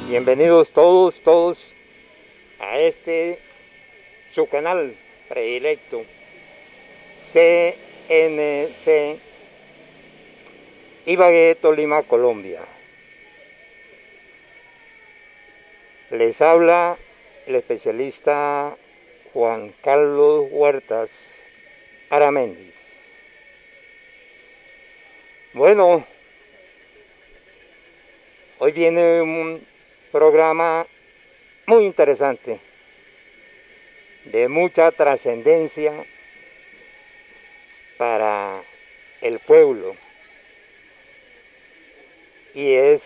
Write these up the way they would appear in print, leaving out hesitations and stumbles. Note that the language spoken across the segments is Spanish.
Bienvenidos todos a su canal predilecto, CNC Ibagué, Tolima, Colombia. Les habla el especialista Juan Carlos Huertas Aramendi. Bueno, hoy viene un programa muy interesante, de mucha trascendencia para el pueblo, y es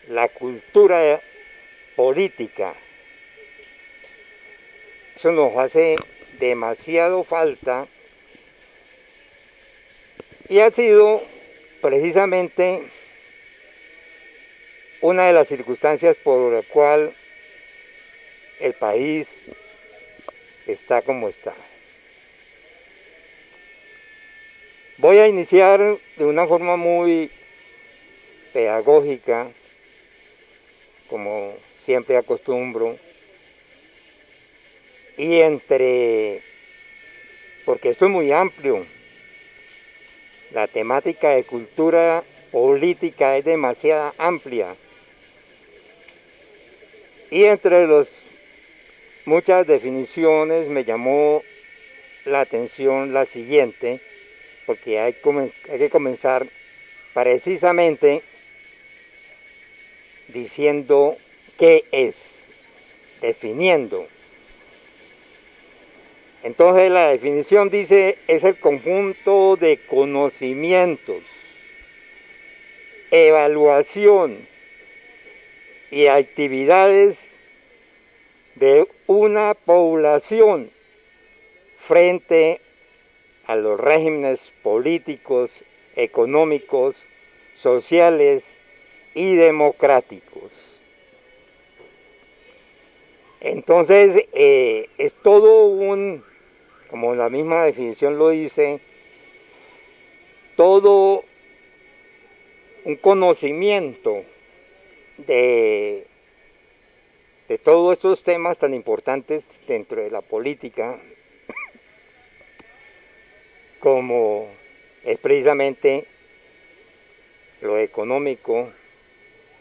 la cultura política. Eso nos hace demasiado falta y ha sido precisamente una de las circunstancias por la cual el país está como está. Voy a iniciar de una forma muy pedagógica, como siempre acostumbro, y porque esto es muy amplio, la temática de cultura política es demasiado amplia, y entre muchas definiciones me llamó la atención la siguiente, porque hay que comenzar precisamente diciendo qué es, definiendo. Entonces la definición dice, es el conjunto de conocimientos, evaluación y actividades de una población frente a los regímenes políticos, económicos, sociales y democráticos. Entonces, es todo como la misma definición lo dice, todo un conocimiento de todos estos temas tan importantes dentro de la política, como es precisamente lo económico,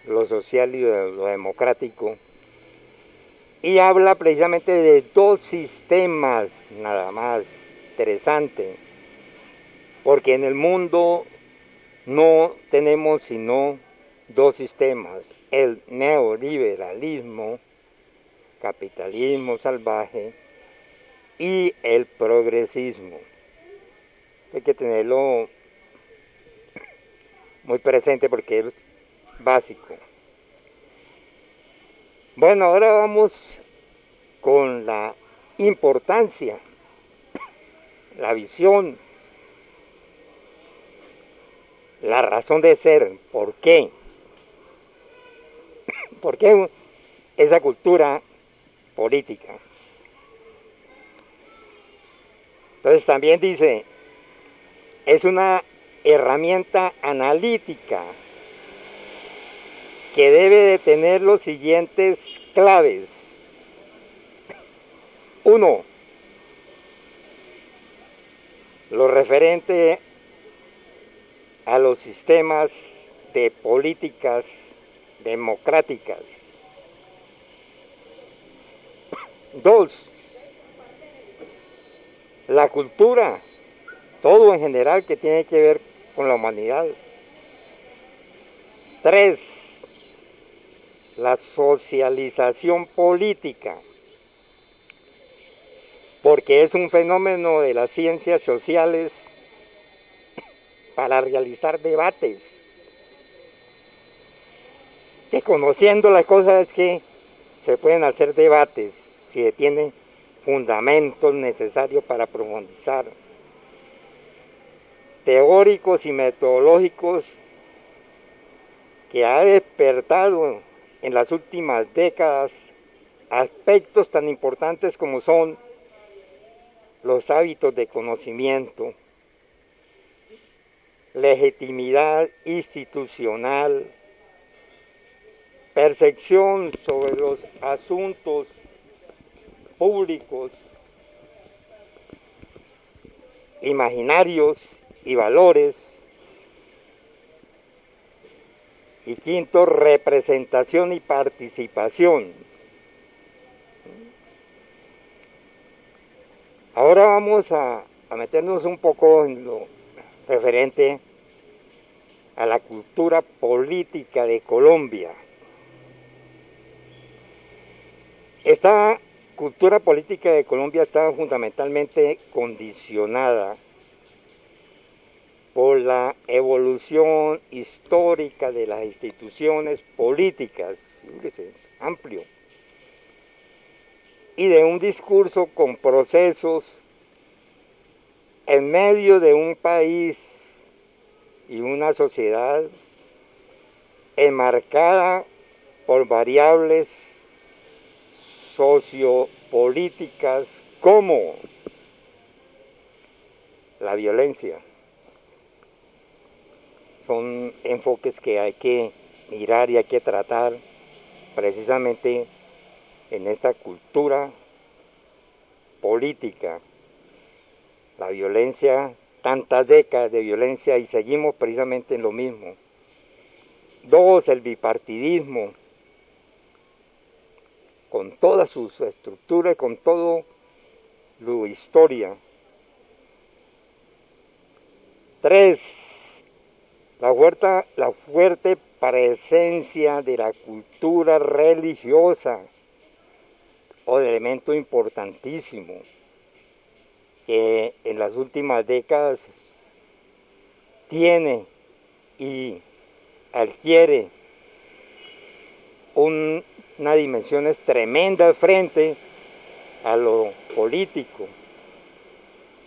lo social y lo democrático, y habla precisamente de dos sistemas nada más. Interesante, porque en el mundo no tenemos sino dos sistemas: el neoliberalismo, capitalismo salvaje, y el progresismo. Hay que tenerlo muy presente porque es básico. Bueno, ahora vamos con la importancia, la visión, la razón de ser. ¿Por qué? ¿Por qué esa cultura política? Entonces también dice, es una herramienta analítica que debe de tener los siguientes claves. 1. Lo referente a los sistemas de políticas democráticas. 2. La cultura, todo en general que tiene que ver con la humanidad. 3. La socialización política, porque es un fenómeno de las ciencias sociales para realizar debates, que conociendo las cosas es que se pueden hacer debates si tienen fundamentos necesarios para profundizar, teóricos y metodológicos, que ha despertado en las últimas décadas aspectos tan importantes como son los hábitos de conocimiento, legitimidad institucional, percepción sobre los asuntos públicos, imaginarios y valores. Y quinto, representación y participación. Ahora vamos a meternos un poco en lo referente a la cultura política de Colombia. Esta cultura política de Colombia está fundamentalmente condicionada por la evolución histórica de las instituciones políticas, fíjese, amplio, y de un discurso con procesos en medio de un país y una sociedad enmarcada por variables sociopolíticas como la violencia. Son enfoques que hay que mirar y hay que tratar precisamente en esta cultura política. La violencia, tantas décadas de violencia y seguimos precisamente en lo mismo. Dos, el bipartidismo, con toda su estructura y con todo su historia. Tres, la fuerte presencia de la cultura religiosa, o de elemento importantísimo, que en las últimas décadas tiene y adquiere una dimensión tremenda frente a lo político,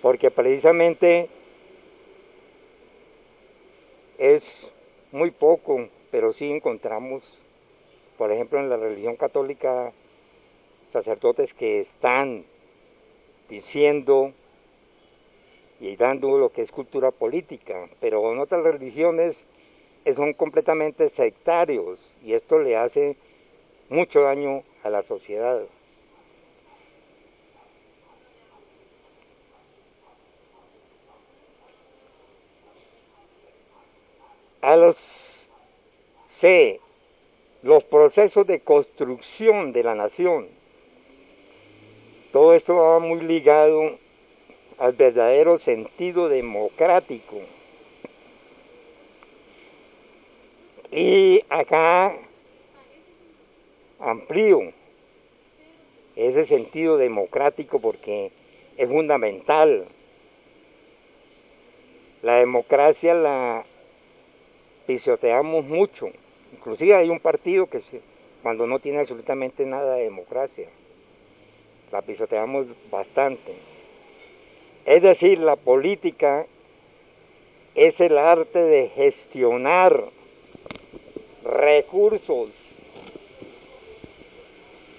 porque precisamente es muy poco, pero sí encontramos, por ejemplo, en la religión católica, sacerdotes que están diciendo y dando lo que es cultura política, pero en otras religiones son completamente sectarios y esto le hace mucho daño a la sociedad. Los procesos de construcción de la nación. Todo esto va muy ligado al verdadero sentido democrático. Y acá amplío ese sentido democrático porque es fundamental. La democracia la pisoteamos mucho. Inclusive hay un partido que cuando no tiene absolutamente nada de democracia, la pisoteamos bastante. Es decir, la política es el arte de gestionar recursos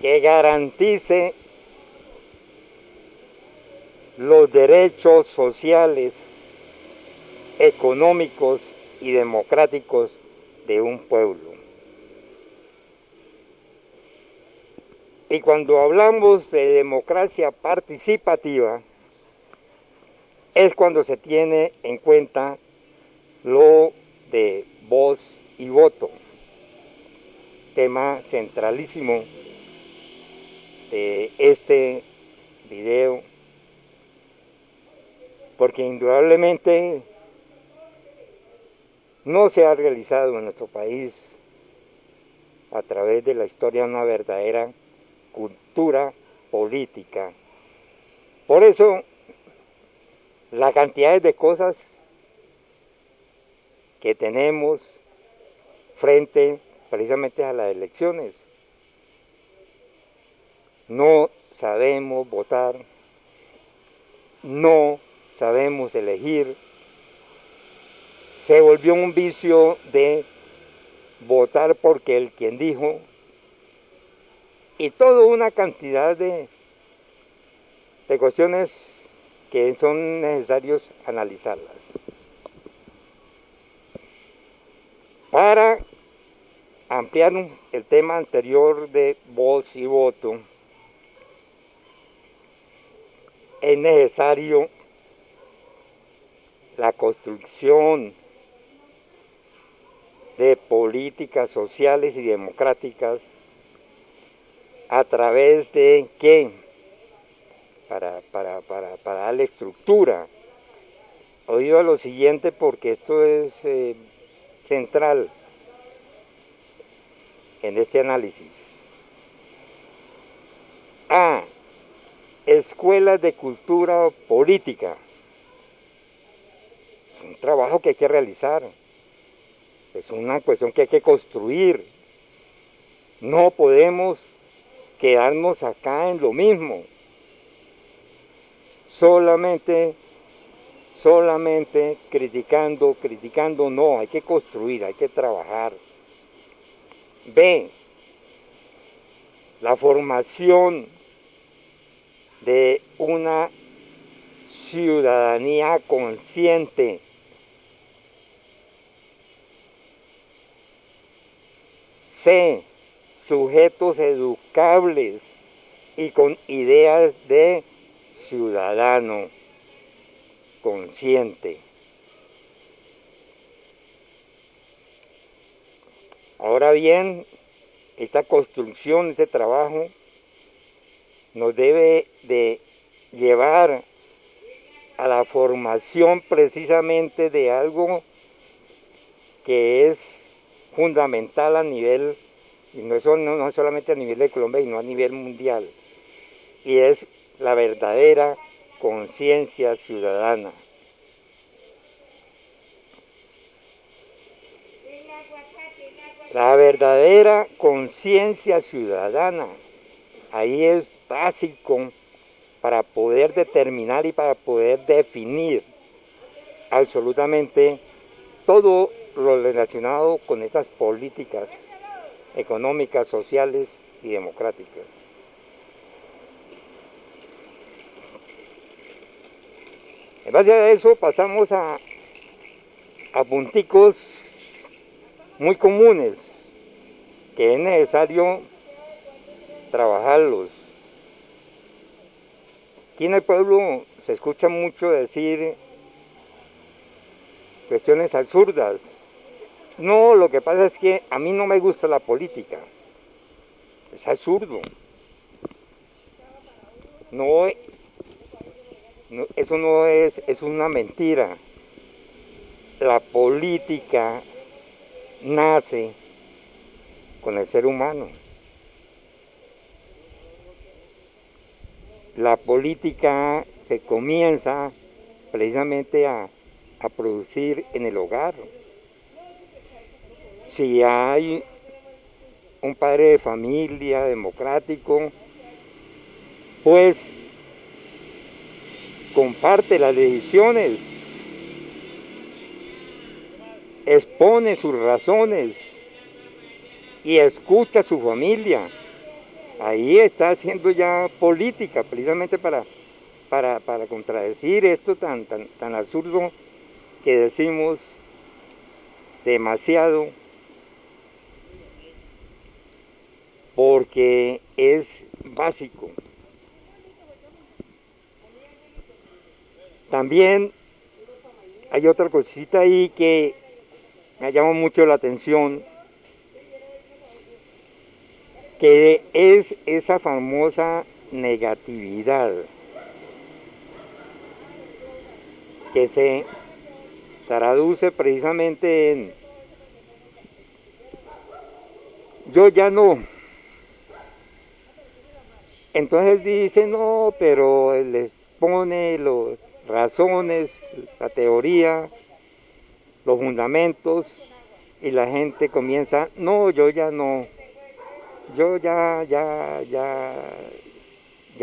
que garantice los derechos sociales, económicos y democráticos de un pueblo. Y cuando hablamos de democracia participativa, es cuando se tiene en cuenta lo de voz y voto, tema centralísimo de este video, porque indudablemente no se ha realizado en nuestro país a través de la historia una verdadera cultura política. Por eso, la cantidad de cosas que tenemos frente precisamente a las elecciones. No sabemos votar, no sabemos elegir, se volvió un vicio de votar porque el quien dijo, y toda una cantidad de cuestiones que son necesarios analizarlas para ampliar el tema anterior de voz y voto, es necesario la construcción de políticas sociales y democráticas a través de ¿qué? Para darle estructura. Oído a lo siguiente porque esto es central en este análisis. A. Escuelas de cultura política. Un trabajo que hay que realizar. Es una cuestión que hay que construir. No podemos quedarnos acá en lo mismo. Solamente criticando no, hay que construir, hay que trabajar. B. La formación de una ciudadanía consciente. C. Sujetos educables y con ideas de ciudadano consciente. Ahora bien, esta construcción, este trabajo, nos debe de llevar a la formación precisamente de algo que es fundamental a nivel, y no solamente a nivel de Colombia, sino a nivel mundial, y es la verdadera conciencia ciudadana. La verdadera conciencia ciudadana, ahí es básico para poder determinar y para poder definir absolutamente todo lo relacionado con estas políticas económicas, sociales y democráticas. En base a eso pasamos a punticos muy comunes que es necesario trabajarlos. Aquí en el pueblo se escucha mucho decir cuestiones absurdas. No, lo que pasa es que a mí no me gusta la política. Es absurdo. Eso no es una mentira. La política nace con el ser humano. La política se comienza precisamente a producir en el hogar. Si hay un padre de familia democrático, pues comparte las decisiones, expone sus razones y escucha a su familia. Ahí está haciendo ya política, precisamente para contradecir esto tan absurdo que decimos demasiado, porque es básico. También hay otra cosita ahí que me llama mucho la atención, que es esa famosa negatividad que se traduce precisamente en yo ya no. Entonces dice no, pero él les pone las razones, la teoría, los fundamentos, y la gente comienza, no, yo ya no, yo ya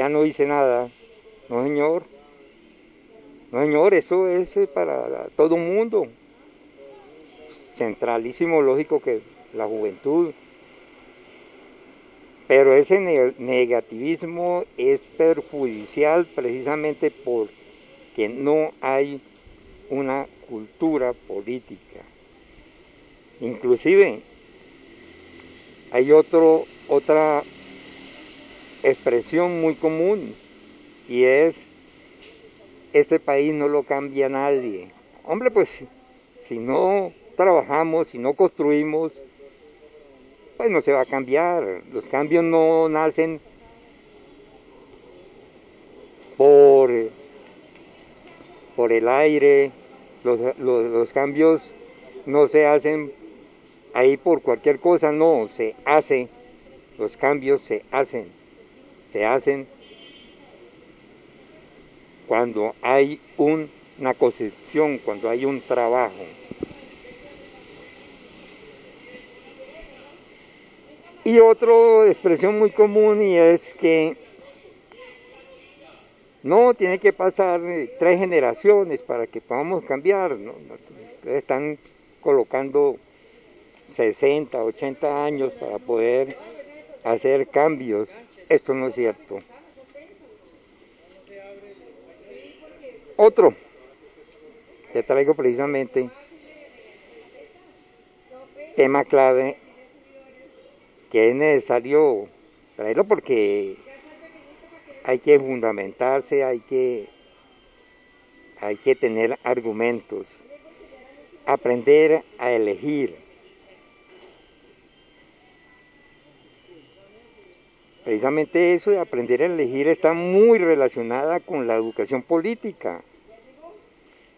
no hice nada. No, señor. No, señor, eso es para todo el mundo. Centralísimo, lógico que la juventud. Pero ese negativismo es perjudicial precisamente porque no hay una cultura política. Inclusive, Hay otra expresión muy común y es: este país no lo cambia nadie. Hombre, pues si no trabajamos, si no construimos, pues no se va a cambiar. Los cambios no nacen por el aire, los cambios no se hacen ahí por cualquier cosa, no, se hace, los cambios se hacen cuando hay una construcción, cuando hay un trabajo. Y otra expresión muy común y es que no tiene que pasar 3 generaciones para que podamos cambiar, ¿no? Están colocando 60, 80 años para poder hacer cambios. Esto no es cierto. Otro que traigo precisamente, tema clave, que es necesario traerlo porque hay que fundamentarse, hay que tener argumentos, aprender a elegir. Precisamente eso de aprender a elegir está muy relacionada con la educación política,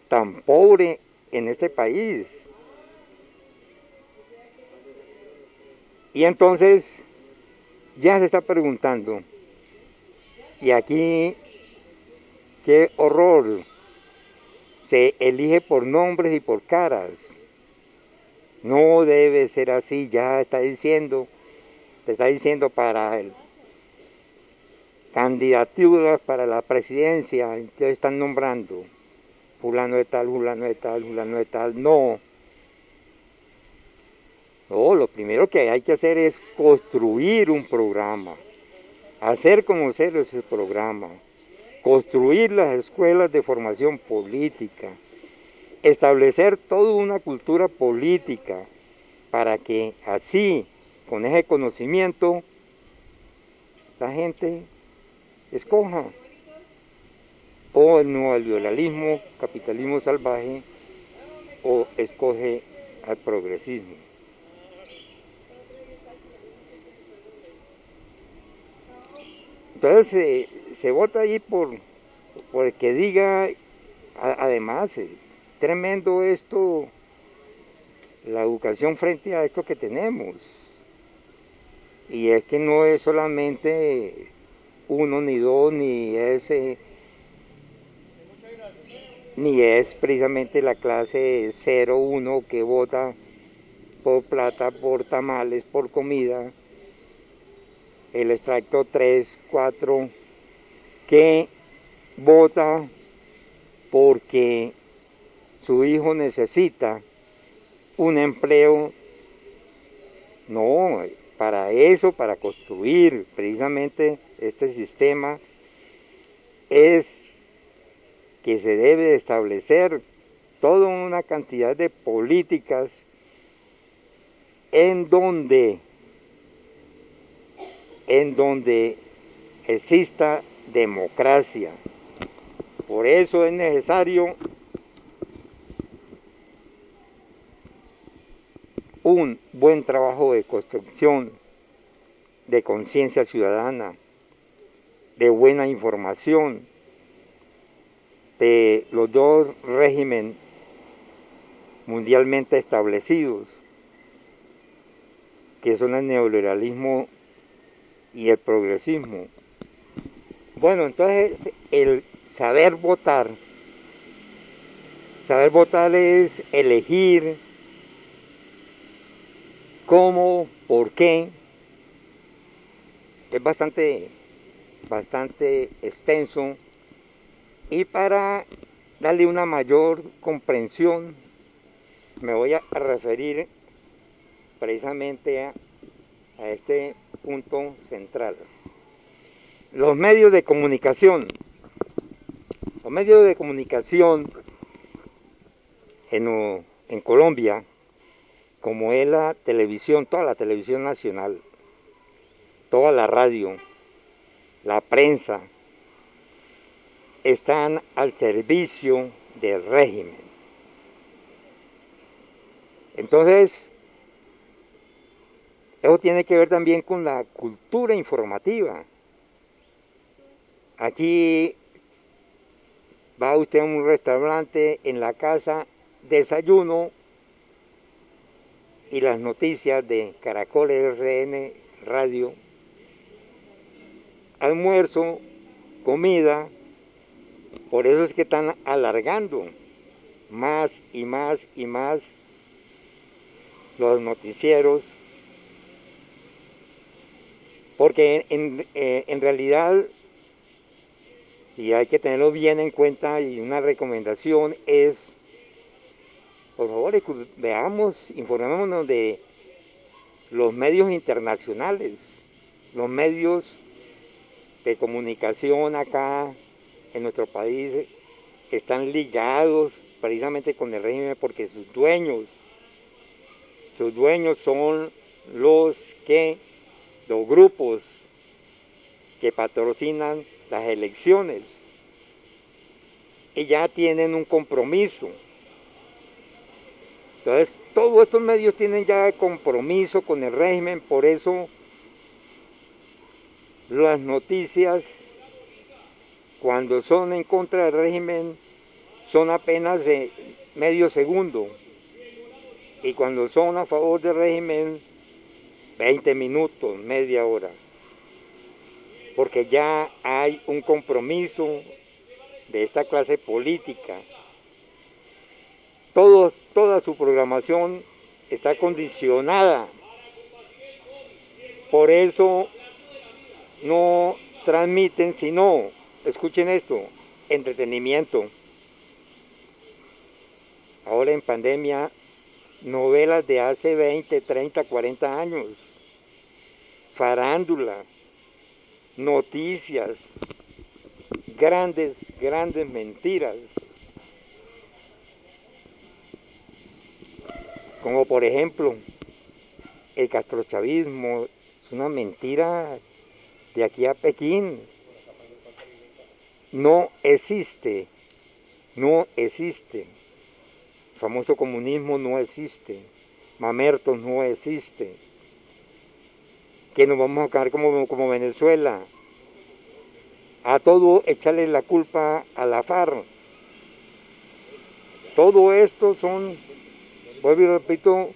tan pobre en este país. Y entonces ya se está preguntando, y aquí qué horror, se elige por nombres y por caras. No debe ser así, ya te está diciendo para candidaturas para la presidencia, entonces están nombrando fulano de tal, fulano de tal, fulano de tal. No, lo primero que hay que hacer es construir un programa, hacer conocer ese programa, construir las escuelas de formación política, establecer toda una cultura política para que así, con ese conocimiento, la gente escoja o el neoliberalismo, capitalismo salvaje, o escoge al progresismo. Entonces se vota ahí por el que diga. Además, tremendo esto, la educación frente a esto que tenemos. Y es que no es solamente uno ni dos, ni es precisamente la clase 0-1 que vota por plata, por tamales, por comida, el extracto 3-4 que vota porque su hijo necesita un empleo. No, para eso, para construir precisamente este sistema, es que se debe establecer toda una cantidad de políticas en donde exista democracia. Por eso es necesario un buen trabajo de construcción, de conciencia ciudadana, de buena información, de los dos regímenes mundialmente establecidos, que son el neoliberalismo y el progresismo. Bueno, entonces el saber votar es elegir cómo, por qué. Es bastante extenso, y para darle una mayor comprensión me voy a referir precisamente a este punto central. Los medios de comunicación. Los medios de comunicación en Colombia, como es la televisión, toda la televisión nacional, toda la radio, la prensa, están al servicio del régimen. Entonces, eso tiene que ver también con la cultura informativa. Aquí va usted a un restaurante, en la casa, desayuno, y las noticias de Caracol, RCN, radio, almuerzo, comida. Por eso es que están alargando más y más y más los noticieros, porque en realidad, y hay que tenerlo bien en cuenta, y una recomendación es, por favor, veamos, informémonos de los medios internacionales, los medios de comunicación acá en nuestro país están ligados precisamente con el régimen porque sus dueños son los grupos que patrocinan las elecciones y ya tienen un compromiso. Entonces, todos estos medios tienen ya compromiso con el régimen, por eso las noticias, cuando son en contra del régimen, son apenas de medio segundo, y cuando son a favor del régimen, 20 minutos, media hora, porque ya hay un compromiso de esta clase política. Toda su programación está condicionada, por eso no transmiten sino, escuchen esto, entretenimiento. Ahora en pandemia, novelas de hace 20, 30, 40 años, farándula, noticias, grandes mentiras. Como por ejemplo, el castrochavismo es una mentira de aquí a Pekín. No existe. El famoso comunismo no existe. Mamertos no existe. Que nos vamos a quedar como Venezuela. A todo echarle la culpa a la FARC. Todo esto son, vuelvo y repito,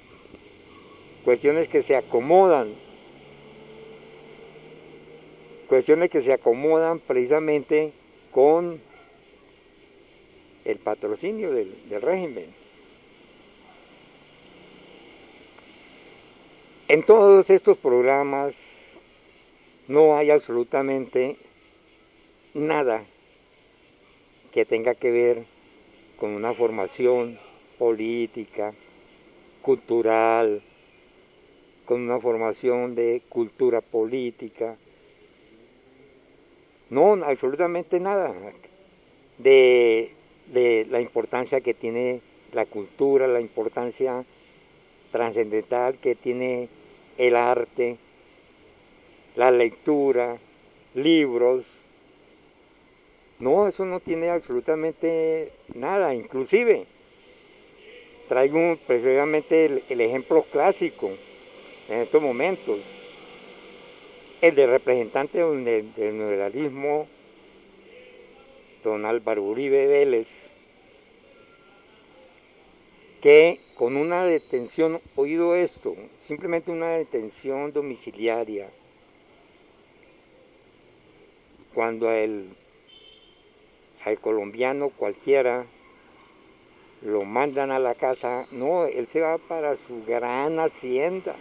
cuestiones que se acomodan. Cuestiones que se acomodan precisamente con el patrocinio del régimen. En todos estos programas no hay absolutamente nada que tenga que ver con una formación política, cultural, con una formación de cultura política. No, absolutamente nada de la importancia que tiene la cultura, la importancia trascendental que tiene el arte, la lectura, libros. No, eso no tiene absolutamente nada. Inclusive, traigo precisamente el ejemplo clásico en estos momentos, el de representante del neoliberalismo, don Álvaro Uribe Vélez, que con una detención, oído esto, simplemente una detención domiciliaria, cuando al colombiano cualquiera lo mandan a la casa, no, él se va para su gran hacienda.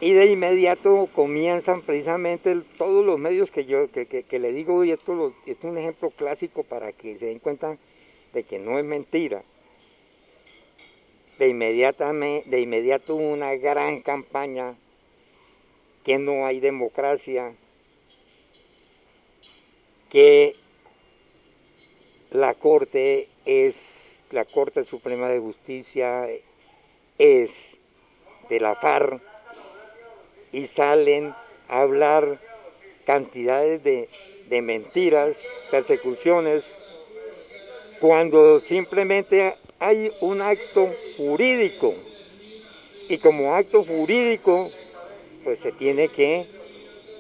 Y de inmediato comienzan precisamente todos los medios que le digo, y esto es un ejemplo clásico para que se den cuenta de que no es mentira. De inmediato una gran campaña, que no hay democracia, que la Corte Suprema de Justicia es de la FARC y salen a hablar cantidades de mentiras, persecuciones, cuando simplemente hay un acto jurídico, y como acto jurídico pues se tiene que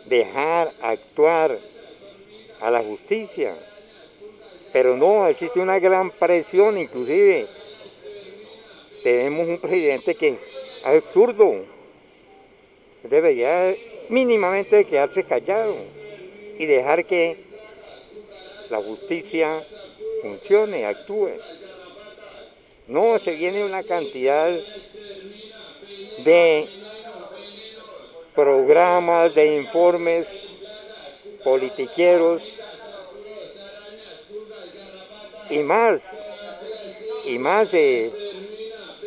dejar actuar a la justicia. Pero no, existe una gran presión, inclusive tenemos un presidente que es absurdo, debería mínimamente quedarse callado y dejar que la justicia funcione, actúe. No, se viene una cantidad de programas, de informes politiqueros y más,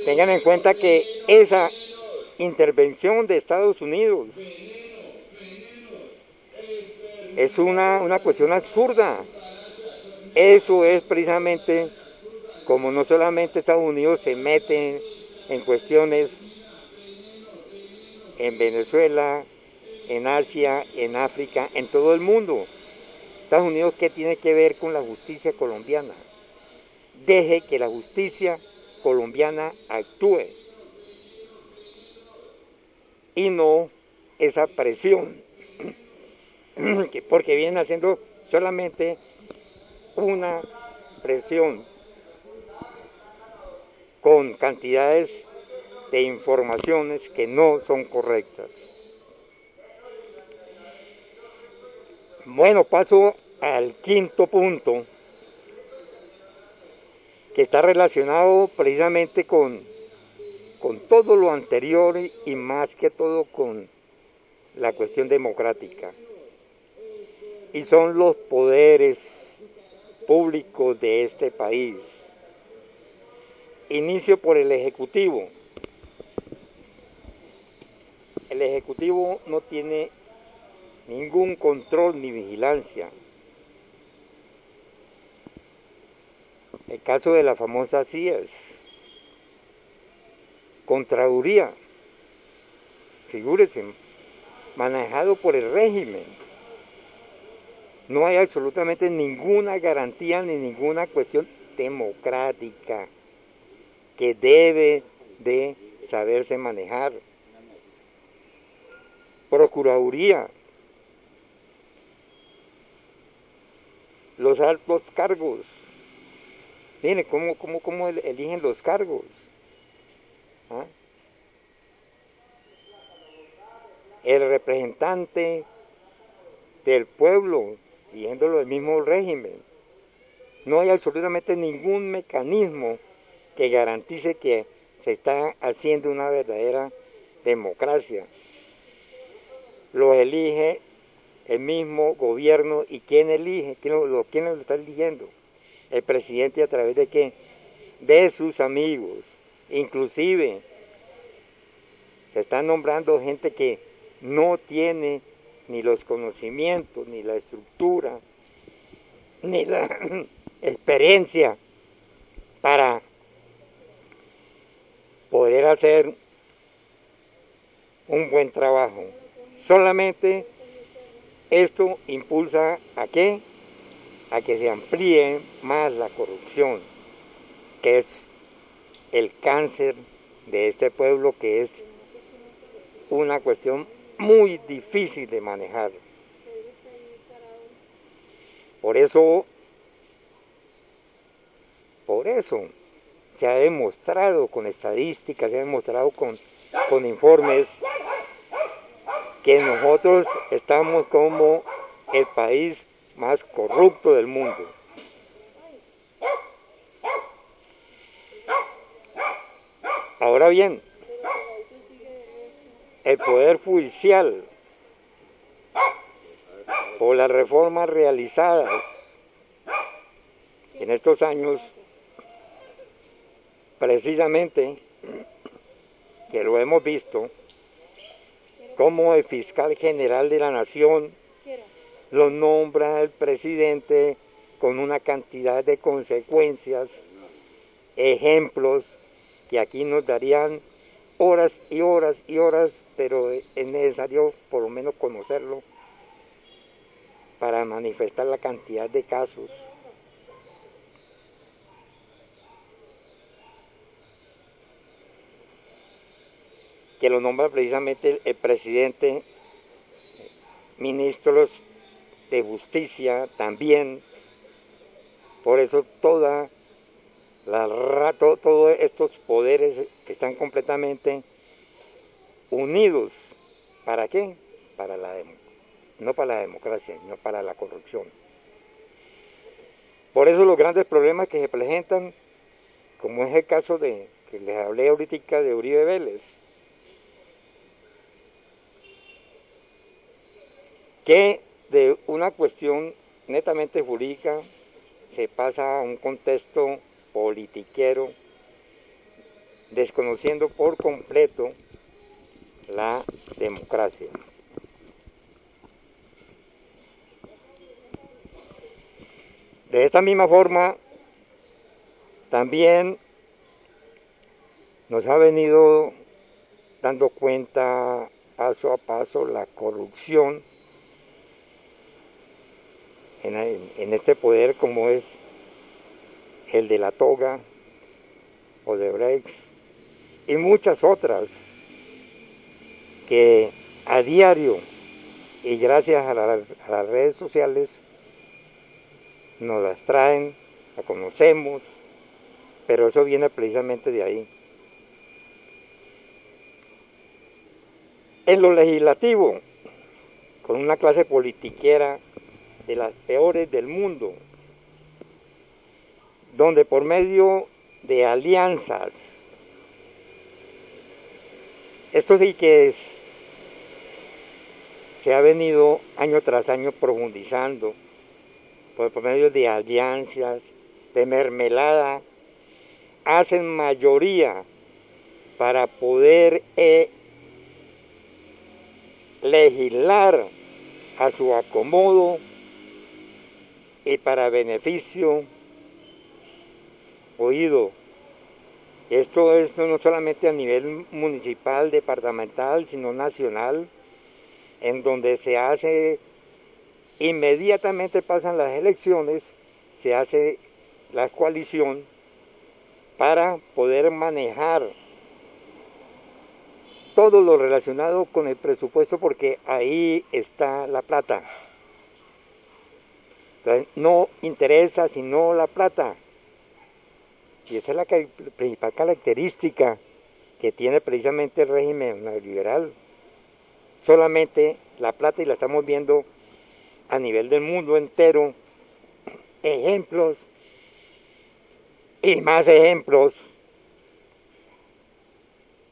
tengan en cuenta que esa intervención de Estados Unidos es una cuestión absurda. Eso es precisamente como no solamente Estados Unidos se mete en cuestiones en Venezuela, en Asia, en África, en todo el mundo. Estados Unidos, ¿qué tiene que ver con la justicia colombiana? Deje que la justicia colombiana actúe y no esa presión, porque vienen haciendo solamente una presión con cantidades de informaciones que no son correctas. Bueno, paso al quinto punto, que está relacionado precisamente con todo lo anterior y más que todo con la cuestión democrática. Y son los poderes públicos de este país. Inicio por el Ejecutivo. El Ejecutivo no tiene ningún control ni vigilancia. El caso de la famosa CIES, Contraloría, figúrese, manejado por el régimen. No hay absolutamente ninguna garantía ni ninguna cuestión democrática que debe de saberse manejar. Procuraduría, los altos cargos. Miren cómo eligen los cargos. ¿Ah? El representante del pueblo, siguiéndolo del mismo régimen. No hay absolutamente ningún mecanismo que garantice que se está haciendo una verdadera democracia. Lo elige el mismo gobierno. ¿Y quién elige? ¿Quién lo está eligiendo? El presidente, ¿a través de qué? De sus amigos. Inclusive se están nombrando gente que no tiene ni los conocimientos, ni la estructura, ni la experiencia para poder hacer un buen trabajo. Solamente esto impulsa ¿a qué? A que se amplíe más la corrupción, que es el cáncer de este pueblo, que es una cuestión muy difícil de manejar. Por eso se ha demostrado con estadísticas, se ha demostrado con informes que nosotros estamos como el país más corrupto del mundo. Ahora bien, el Poder Judicial, por las reformas realizadas en estos años, precisamente, que lo hemos visto, como el fiscal general de la Nación lo nombra el presidente con una cantidad de consecuencias, ejemplos que aquí nos darían horas y horas y horas, pero es necesario por lo menos conocerlo para manifestar la cantidad de casos que lo nombra precisamente el presidente, ministros de justicia también. Por eso todos estos poderes que están completamente unidos, ¿para qué? No para la democracia, sino para la corrupción. Por eso los grandes problemas que se presentan, como es el caso que les hablé ahorita de Uribe Vélez, que de una cuestión netamente jurídica se pasa a un contexto politiquero, desconociendo por completo la democracia. De esta misma forma, también nos ha venido dando cuenta paso a paso la corrupción en este poder, como es el de la toga, Odebrecht y muchas otras que a diario y gracias a las redes sociales nos las traen, la conocemos, pero eso viene precisamente de ahí. En lo legislativo, con una clase politiquera de las peores del mundo, donde por medio de alianzas, esto sí que se ha venido año tras año profundizando, por medio de alianzas, de mermelada, hacen mayoría para poder legislar a su acomodo y para beneficio, oído, esto no solamente a nivel municipal, departamental, sino nacional, en donde se hace, inmediatamente pasan las elecciones, se hace la coalición para poder manejar todo lo relacionado con el presupuesto, porque ahí está la plata. Entonces, no interesa sino la plata. Y esa es la principal característica que tiene precisamente el régimen neoliberal. Solamente la plata, y la estamos viendo a nivel del mundo entero, ejemplos y más ejemplos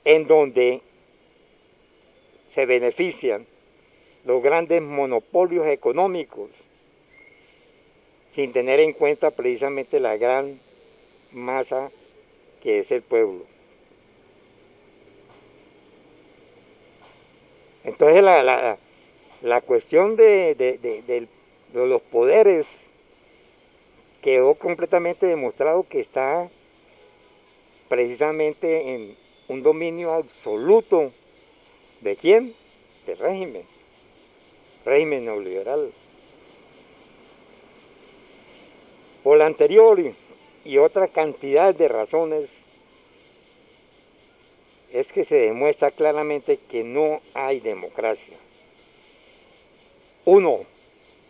en donde se benefician los grandes monopolios económicos sin tener en cuenta precisamente la gran masa que es el pueblo. Entonces la cuestión de los poderes quedó completamente demostrado que está precisamente en un dominio absoluto. ¿De quién? Del régimen neoliberal. Por la anterior y otra cantidad de razones, es que se demuestra claramente que no hay democracia. 1,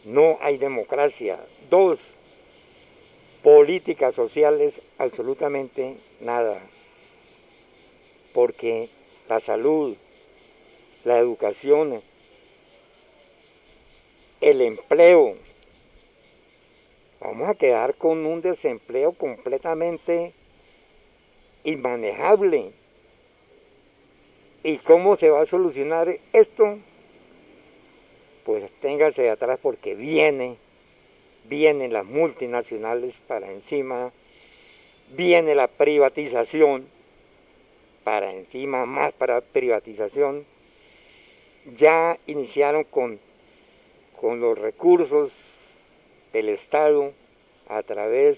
no hay democracia. 2, políticas sociales, absolutamente nada. Porque la salud, la educación, el empleo, vamos a quedar con un desempleo completamente inmanejable. ¿Y cómo se va a solucionar esto? Pues téngase de atrás, porque vienen las multinacionales para encima, viene la privatización para encima, más para privatización. Ya iniciaron con los recursos del Estado a través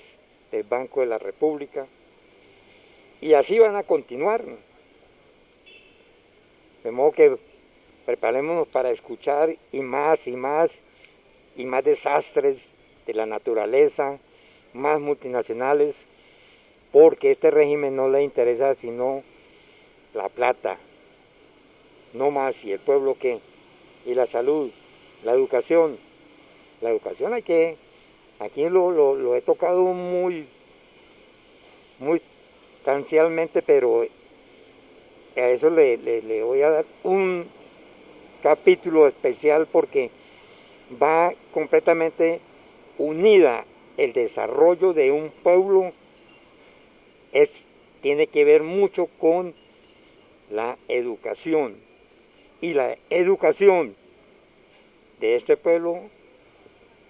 del Banco de la República, y así van a continuar. De modo que preparémonos para escuchar y más desastres de la naturaleza, más multinacionales, porque este régimen no le interesa sino la plata, no más. ¿Y el pueblo qué? Y la salud, la educación. La educación aquí lo he tocado muy tangencialmente, pero a eso le voy a dar un capítulo especial porque va completamente unida el desarrollo de un pueblo, tiene que ver mucho con la educación, y la educación de este pueblo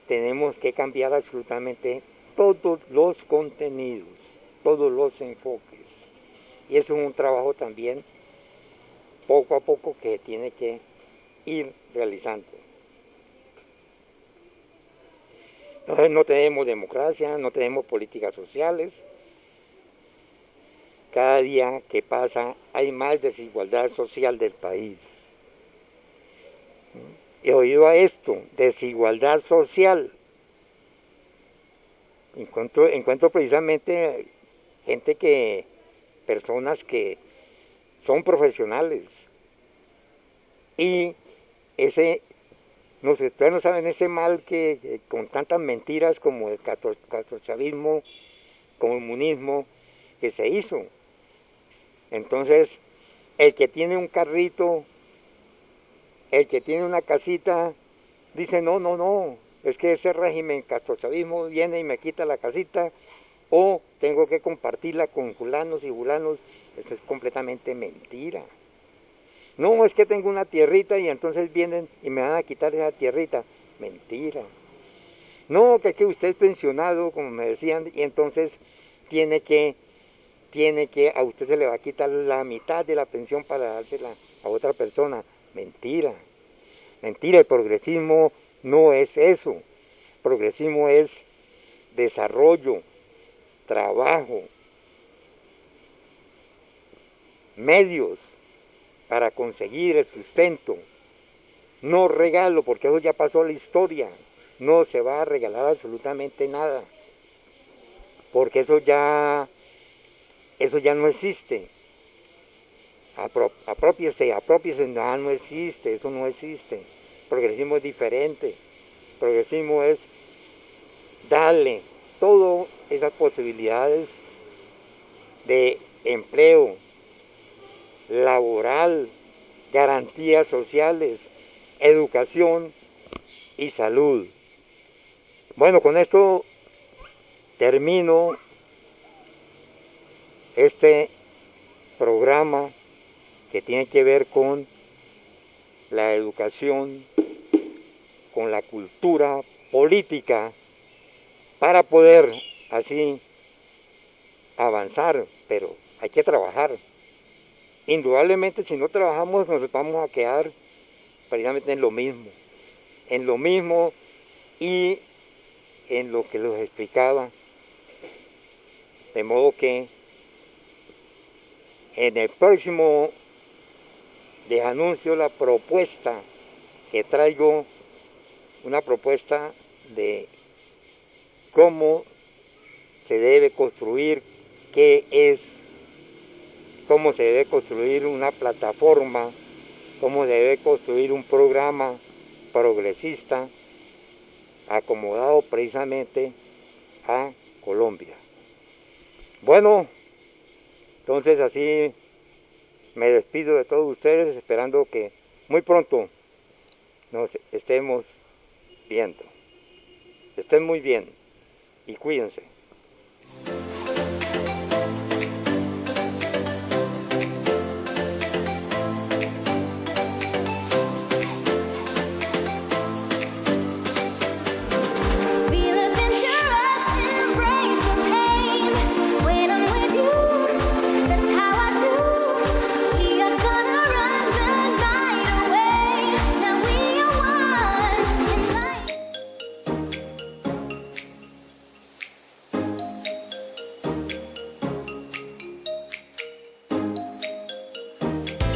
tenemos que cambiar absolutamente todos los contenidos, todos los enfoques, y eso es un trabajo también poco a poco que tiene que ir realizando. Entonces no tenemos democracia, no tenemos políticas sociales. Cada día que pasa hay más desigualdad social del país. He oído a esto, desigualdad social. Encuentro precisamente personas que son profesionales, y ustedes no saben ese mal que con tantas mentiras como el castrochavismo, comunismo que se hizo. Entonces, el que tiene un carrito, el que tiene una casita, dice no, es que ese régimen castrochavismo viene y me quita la casita, o tengo que compartirla con fulanos y fulanos. Eso es completamente mentira. No, es que tengo una tierrita y entonces vienen y me van a quitar esa tierrita. Mentira. No, que usted es pensionado, como me decían, y entonces tiene que a usted se le va a quitar la mitad de la pensión para dársela a otra persona. Mentira. Mentira, el progresismo no es eso. Progresismo es desarrollo, trabajo, medios para conseguir el sustento, no regalo, porque eso ya pasó a la historia. No se va a regalar absolutamente nada, porque eso ya no existe. Apropiese, no existe, eso no existe. Progresismo es diferente. Progresismo es darle todas esas posibilidades de empleo, laboral, garantías sociales, educación y salud. Bueno, con esto termino este programa que tiene que ver con la educación, con la cultura política, para poder así avanzar, pero hay que trabajar. Indudablemente, si no trabajamos, nos vamos a quedar precisamente en lo mismo y en lo que les explicaba. De modo que en el próximo les anuncio la propuesta que traigo, una propuesta de cómo se debe construir, cómo se debe construir una plataforma, cómo se debe construir un programa progresista acomodado precisamente a Colombia. Bueno, entonces así me despido de todos ustedes, esperando que muy pronto nos estemos viendo. Estén muy bien y cuídense.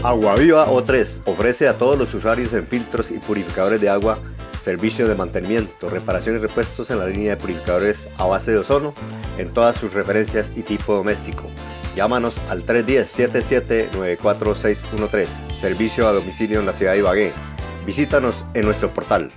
Aguaviva O3 ofrece a todos los usuarios en filtros y purificadores de agua servicios de mantenimiento, reparación y repuestos en la línea de purificadores a base de ozono en todas sus referencias y tipo doméstico. Llámanos al 310-77-94613, servicio a domicilio en la ciudad de Ibagué. Visítanos en nuestro portal.